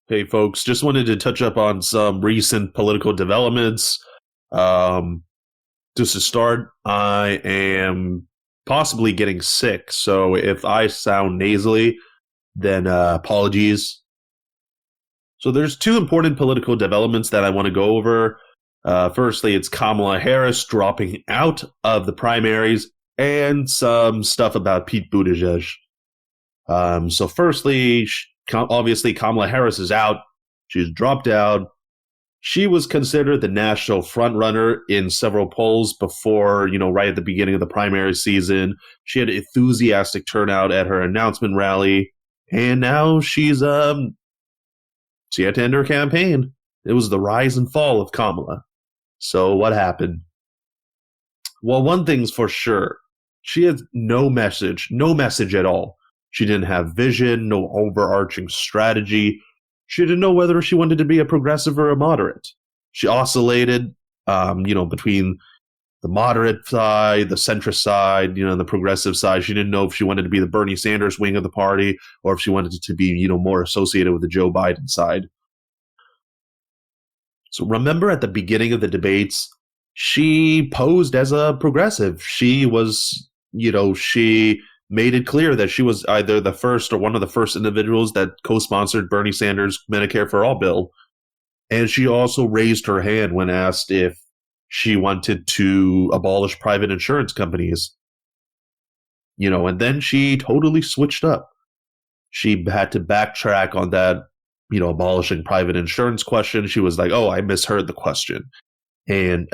Hey, folks, just wanted to touch up on some recent political developments. Um, just to start, I am possibly getting sick, so if I sound nasally, then apologies. So there's two important political developments that I want to go over. Firstly, it's Kamala Harris dropping out of the primaries, and some stuff about Pete Buttigieg. So firstly, obviously Kamala Harris is out. She's dropped out. She was considered the national frontrunner in several polls before, right at the beginning of the primary season. She had enthusiastic turnout at her announcement rally, and now she had to end her campaign. It was the rise and fall of Kamala. So what happened? Well, one thing's for sure. She had no message at all. She didn't have vision, no overarching strategy. She didn't know whether she wanted to be a progressive or a moderate. She oscillated, between the moderate side, the centrist side, the progressive side. She didn't know if she wanted to be the Bernie Sanders wing of the party or if she wanted to be, more associated with the Joe Biden side. So remember at the beginning of the debates, she posed as a progressive. She was, she made it clear that she was either the first or one of the first individuals that co-sponsored Bernie Sanders' Medicare for All bill. And she also raised her hand when asked if she wanted to abolish private insurance companies. And then she totally switched up. She had to backtrack on that, abolishing private insurance question. She was like, oh, I misheard the question. And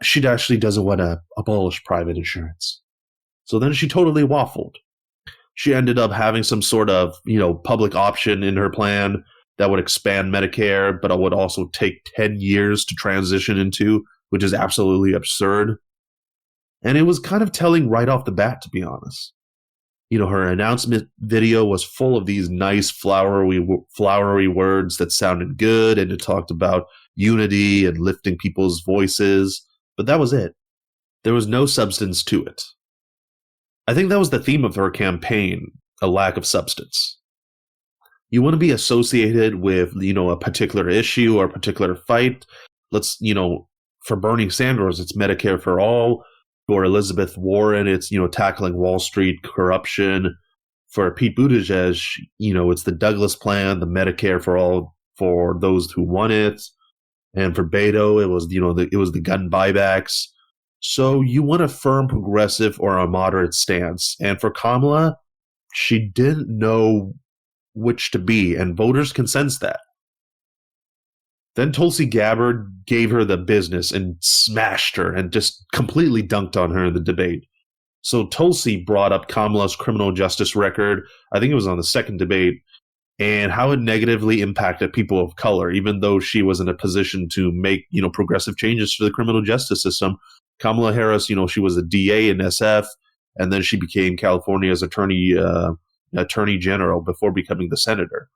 she actually doesn't want to abolish private insurance. So then she totally waffled. She ended up having some sort of, public option in her plan that would expand Medicare, but it would also take 10 years to transition into, which is absolutely absurd. And it was kind of telling right off the bat, to be honest. Her announcement video was full of these nice flowery words that sounded good, and it talked about unity and lifting people's voices, but that was it. There was no substance to it. I think that was the theme of her campaign, a lack of substance. You want to be associated with, a particular issue or a particular fight. For Bernie Sanders, it's Medicare for All. For Elizabeth Warren, it's, tackling Wall Street corruption. For Pete Buttigieg, it's the Douglas Plan, the Medicare for All for those who want it. And for Beto, it was, it was the gun buybacks. So you want a firm progressive or a moderate stance. And for Kamala, she didn't know which to be, and voters can sense that. Then Tulsi Gabbard gave her the business and smashed her and just completely dunked on her in the debate. So Tulsi brought up Kamala's criminal justice record, I think it was on the second debate, and how it negatively impacted people of color, even though she was in a position to make, progressive changes to the criminal justice system. Kamala Harris, she was a DA in SF, and then she became California's attorney general before becoming the senator.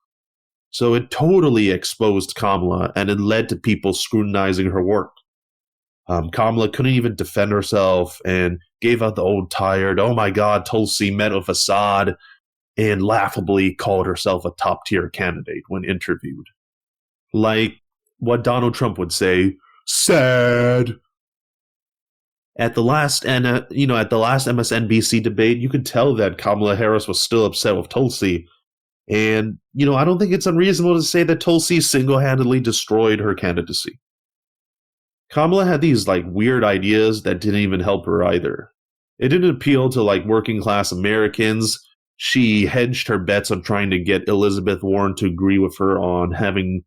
So it totally exposed Kamala, and it led to people scrutinizing her work. Kamala couldn't even defend herself and gave out the old tired, oh my God, Tulsi met a facade, and laughably called herself a top-tier candidate when interviewed. Like what Donald Trump would say, sad. At the last MSNBC debate, you could tell that Kamala Harris was still upset with Tulsi. And, I don't think it's unreasonable to say that Tulsi single-handedly destroyed her candidacy. Kamala had these, weird ideas that didn't even help her either. It didn't appeal to, working-class Americans. She hedged her bets on trying to get Elizabeth Warren to agree with her on having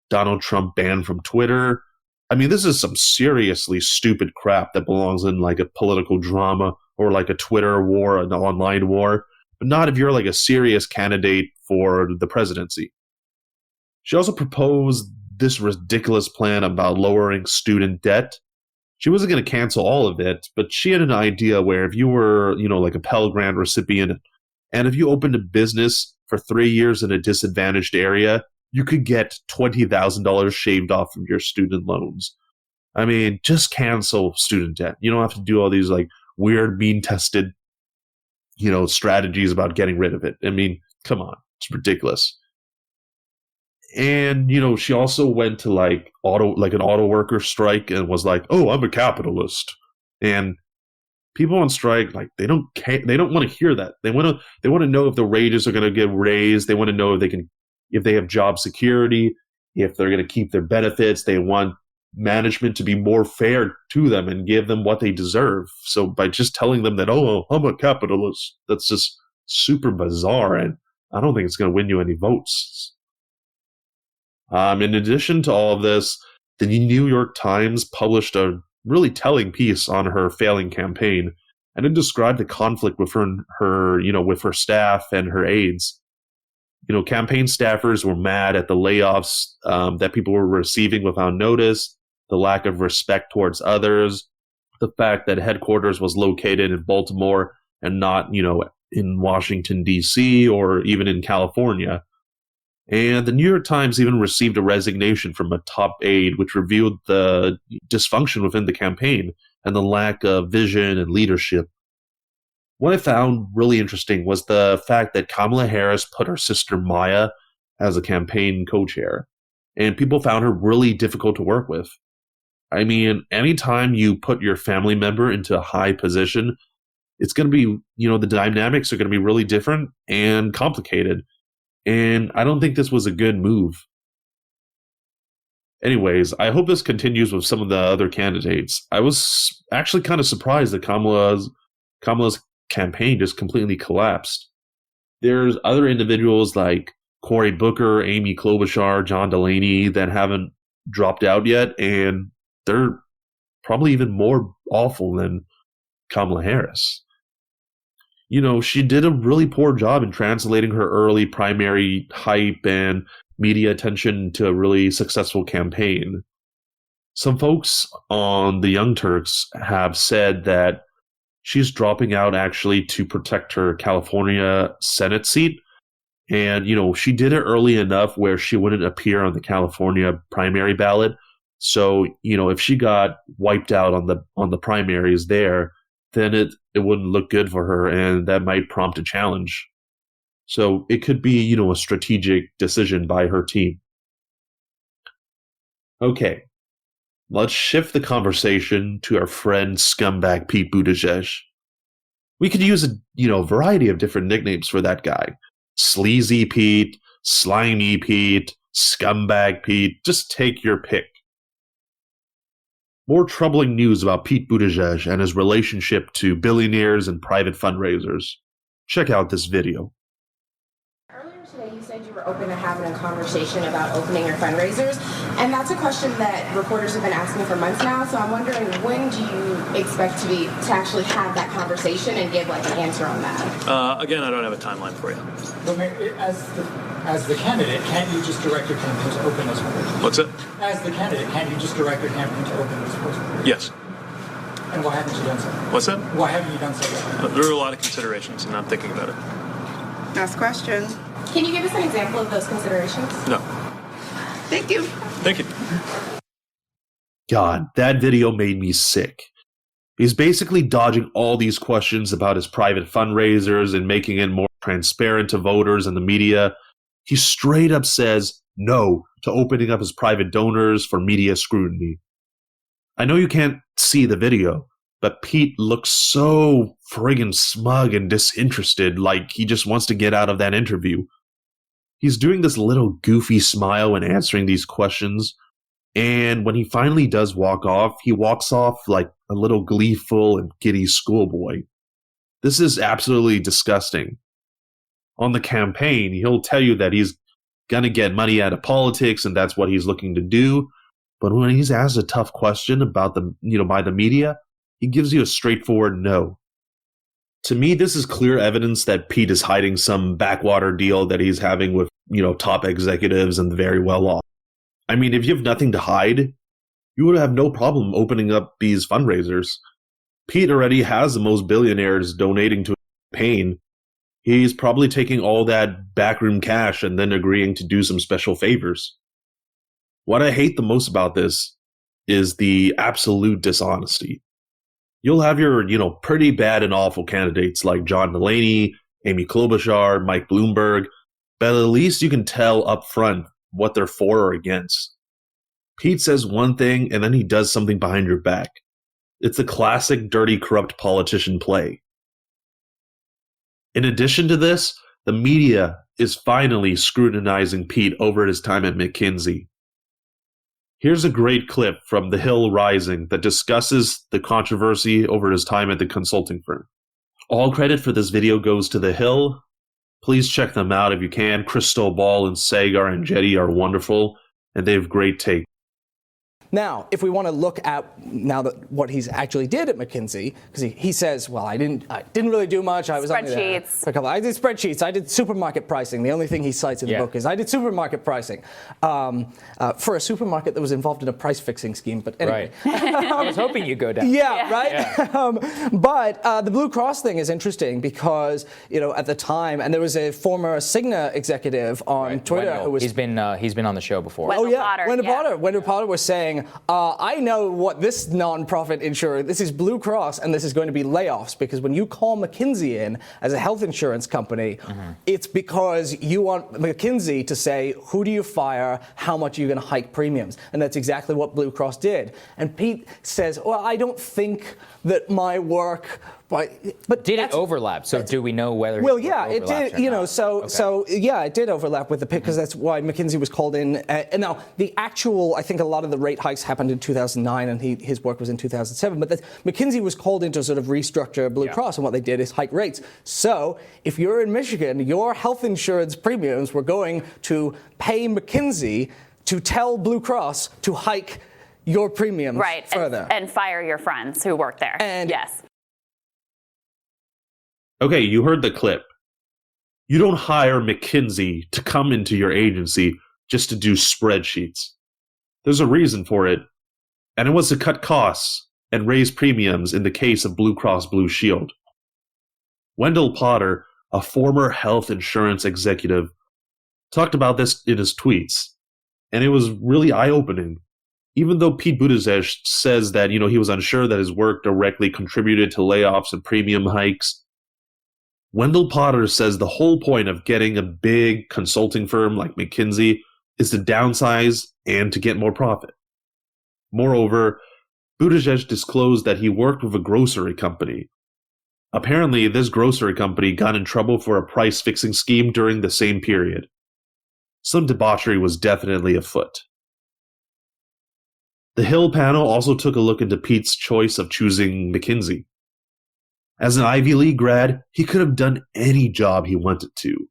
Donald Trump banned from Twitter. I mean, this is some seriously stupid crap that belongs in, a political drama or, a Twitter war, an online war. But not if you're a serious candidate for the presidency. She also proposed this ridiculous plan about lowering student debt. She wasn't going to cancel all of it, but she had an idea where if you were, a Pell Grant recipient, and if you opened a business for 3 years in a disadvantaged area, you could get $20,000 shaved off from your student loans. I mean, just cancel student debt. You don't have to do all these weird mean-tested strategies about getting rid of it. I mean, come on. It's ridiculous. And, she also went to like an auto worker strike and was like, "Oh, I'm a capitalist." And people on strike, like, they don't want to hear that. They want to know if the wages are going to get raised. They want to know if they have job security, if they're going to keep their benefits. They want management to be more fair to them and give them what they deserve. So by just telling them that, "Oh, I'm a capitalist," that's just super bizarre, and I don't think it's going to win you any votes. In addition to all of this, the New York Times published a really telling piece on her failing campaign, and it described the conflict with with her staff and her aides. Campaign staffers were mad at the layoffs that people were receiving without notice, the lack of respect towards others, the fact that headquarters was located in Baltimore and not, in Washington, D.C. or even in California. And the New York Times even received a resignation from a top aide, which revealed the dysfunction within the campaign and the lack of vision and leadership. What I found really interesting was the fact that Kamala Harris put her sister Maya as a campaign co-chair, and people found her really difficult to work with. I mean, anytime you put your family member into a high position, it's going to be, the dynamics are going to be really different and complicated. And I don't think this was a good move. Anyways, I hope this continues with some of the other candidates. I was actually kind of surprised that Kamala's campaign just completely collapsed. There's other individuals like Cory Booker, Amy Klobuchar, John Delaney that haven't dropped out yet, and they're probably even more awful than Kamala Harris. She did a really poor job in translating her early primary hype and media attention to a really successful campaign. Some folks on the Young Turks have said that she's dropping out actually to protect her California Senate seat. And, she did it early enough where she wouldn't appear on the California primary ballot. So, if she got wiped out on the primaries there, then it wouldn't look good for her, and that might prompt a challenge. So it could be, a strategic decision by her team. Okay, let's shift the conversation to our friend scumbag Pete Buttigieg. We could use a variety of different nicknames for that guy. Sleazy Pete, Slimy Pete, Scumbag Pete, just take your pick. More troubling news about Pete Buttigieg and his relationship to billionaires and private fundraisers. Check out this video. Earlier today, you said you were open to having a conversation about opening your fundraisers, and that's a question that reporters have been asking for months now, so I'm wondering, when do you expect to actually have that conversation and give an answer on that? Again, I don't have a timeline for you. But as the candidate, can't you just direct your campaign to open those fundraisers? What's it? As the candidate, can't you just direct your campaign to open those fundraisers? Yes. And why haven't you done so? What's that? Why haven't you done so yet? There are a lot of considerations, and I'm thinking about it. Last question. Can you give us an example of those considerations? No. Thank you. Thank you. God, that video made me sick. He's basically dodging all these questions about his private fundraisers and making it more transparent to voters and the media. He straight up says no to opening up his private donors for media scrutiny. I know you can't see the video, but Pete looks so friggin' smug and disinterested, like he just wants to get out of that interview. He's doing this little goofy smile when answering these questions, and when he finally does walk off, he walks off like a little gleeful and giddy schoolboy. This is absolutely disgusting. On the campaign, he'll tell you that he's gonna get money out of politics and that's what he's looking to do, but when he's asked a tough question about by the media, he gives you a straightforward no. To me, this is clear evidence that Pete is hiding some backwater deal that he's having with, top executives and the very well off. I mean, if you have nothing to hide, you would have no problem opening up these fundraisers. Pete already has the most billionaires donating to his campaign. He's probably taking all that backroom cash and then agreeing to do some special favors. What I hate the most about this is the absolute dishonesty. You'll have your, pretty bad and awful candidates like John Delaney, Amy Klobuchar, Mike Bloomberg, but at least you can tell up front what they're for or against. Pete says one thing and then he does something behind your back. It's a classic dirty, corrupt politician play. In addition to this, the media is finally scrutinizing Pete over his time at McKinsey. Here's a great clip from The Hill Rising that discusses the controversy over his time at the consulting firm. All credit for this video goes to The Hill. Please check them out if you can. Cristobal and Sagar and Jetty are wonderful, and they have great take. Now, if we want to look at now that what he's actually did at McKinsey, because he says, well, I didn't really do much. I was only there for a couple. I did spreadsheets. I did supermarket pricing. The only thing he cites in the book is I did supermarket pricing for a supermarket that was involved in a price fixing scheme. But anyway, I was hoping you'd go down. Right. Yeah. But the Blue Cross thing is interesting because at the time, and there was a former Cigna executive on Twitter who was he's been on the show before. Wendell Potter was saying, I know what this nonprofit insurer, this is Blue Cross, and this is going to be layoffs, because when you call McKinsey in as a health insurance company, it's because you want McKinsey to say, who do you fire, how much are you going to hike premiums? And that's exactly what Blue Cross did. And Pete says, well, I don't think that my work... But did it overlap? So do we know whether? Well, yeah, it did. It did overlap with the pick, because that's why McKinsey was called in. And now the actual, I think a lot of the rate hikes happened in 2009, and his work was in 2007. But McKinsey was called in to sort of restructure Blue Cross, and what they did is hike rates. So if you're in Michigan, your health insurance premiums were going to pay McKinsey to tell Blue Cross to hike your premiums further and fire your friends who work there. And yes. Okay, you heard the clip. You don't hire McKinsey to come into your agency just to do spreadsheets. There's a reason for it, and it was to cut costs and raise premiums in the case of Blue Cross Blue Shield. Wendell Potter, a former health insurance executive, talked about this in his tweets, and it was really eye-opening. Even though Pete Buttigieg says that, he was unsure that his work directly contributed to layoffs and premium hikes, Wendell Potter says the whole point of getting a big consulting firm like McKinsey is to downsize and to get more profit. Moreover, Buttigieg disclosed that he worked with a grocery company. Apparently, this grocery company got in trouble for a price-fixing scheme during the same period. Some debauchery was definitely afoot. The Hill panel also took a look into Pete's choice of choosing McKinsey. As an Ivy League grad, he could have done any job he wanted to.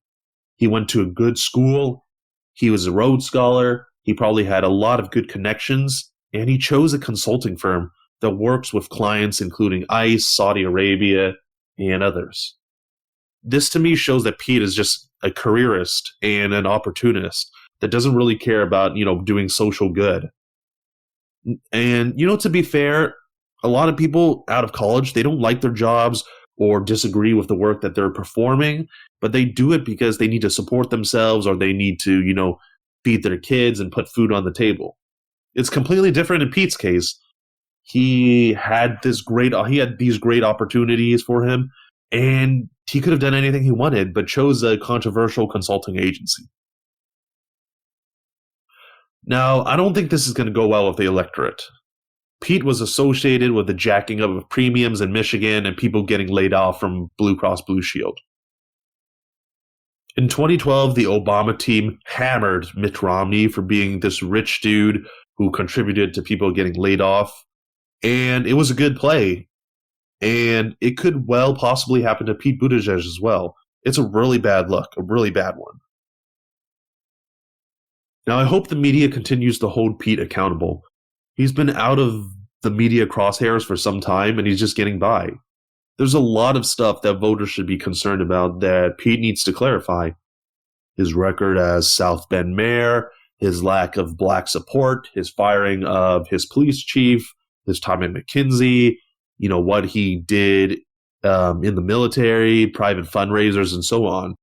He went to a good school, he was a Rhodes Scholar, he probably had a lot of good connections, and he chose a consulting firm that works with clients including ICE, Saudi Arabia, and others. This to me shows that Pete is just a careerist and an opportunist that doesn't really care about, doing social good. And, to be fair, a lot of people out of college, they don't like their jobs or disagree with the work that they're performing, but they do it because they need to support themselves or they need to, feed their kids and put food on the table. It's completely different in Pete's case. He had these great opportunities for him, and he could have done anything he wanted, but chose a controversial consulting agency. Now, I don't think this is going to go well with the electorate. Pete was associated with the jacking up of premiums in Michigan and people getting laid off from Blue Cross Blue Shield. In 2012, the Obama team hammered Mitt Romney for being this rich dude who contributed to people getting laid off. And it was a good play. And it could well possibly happen to Pete Buttigieg as well. It's a really bad look, a really bad one. Now, I hope the media continues to hold Pete accountable. He's been out of the media crosshairs for some time, and he's just getting by. There's a lot of stuff that voters should be concerned about that Pete needs to clarify. His record as South Bend mayor, his lack of black support, his firing of his police chief, his time at McKinsey, what he did in the military, private fundraisers, and so on.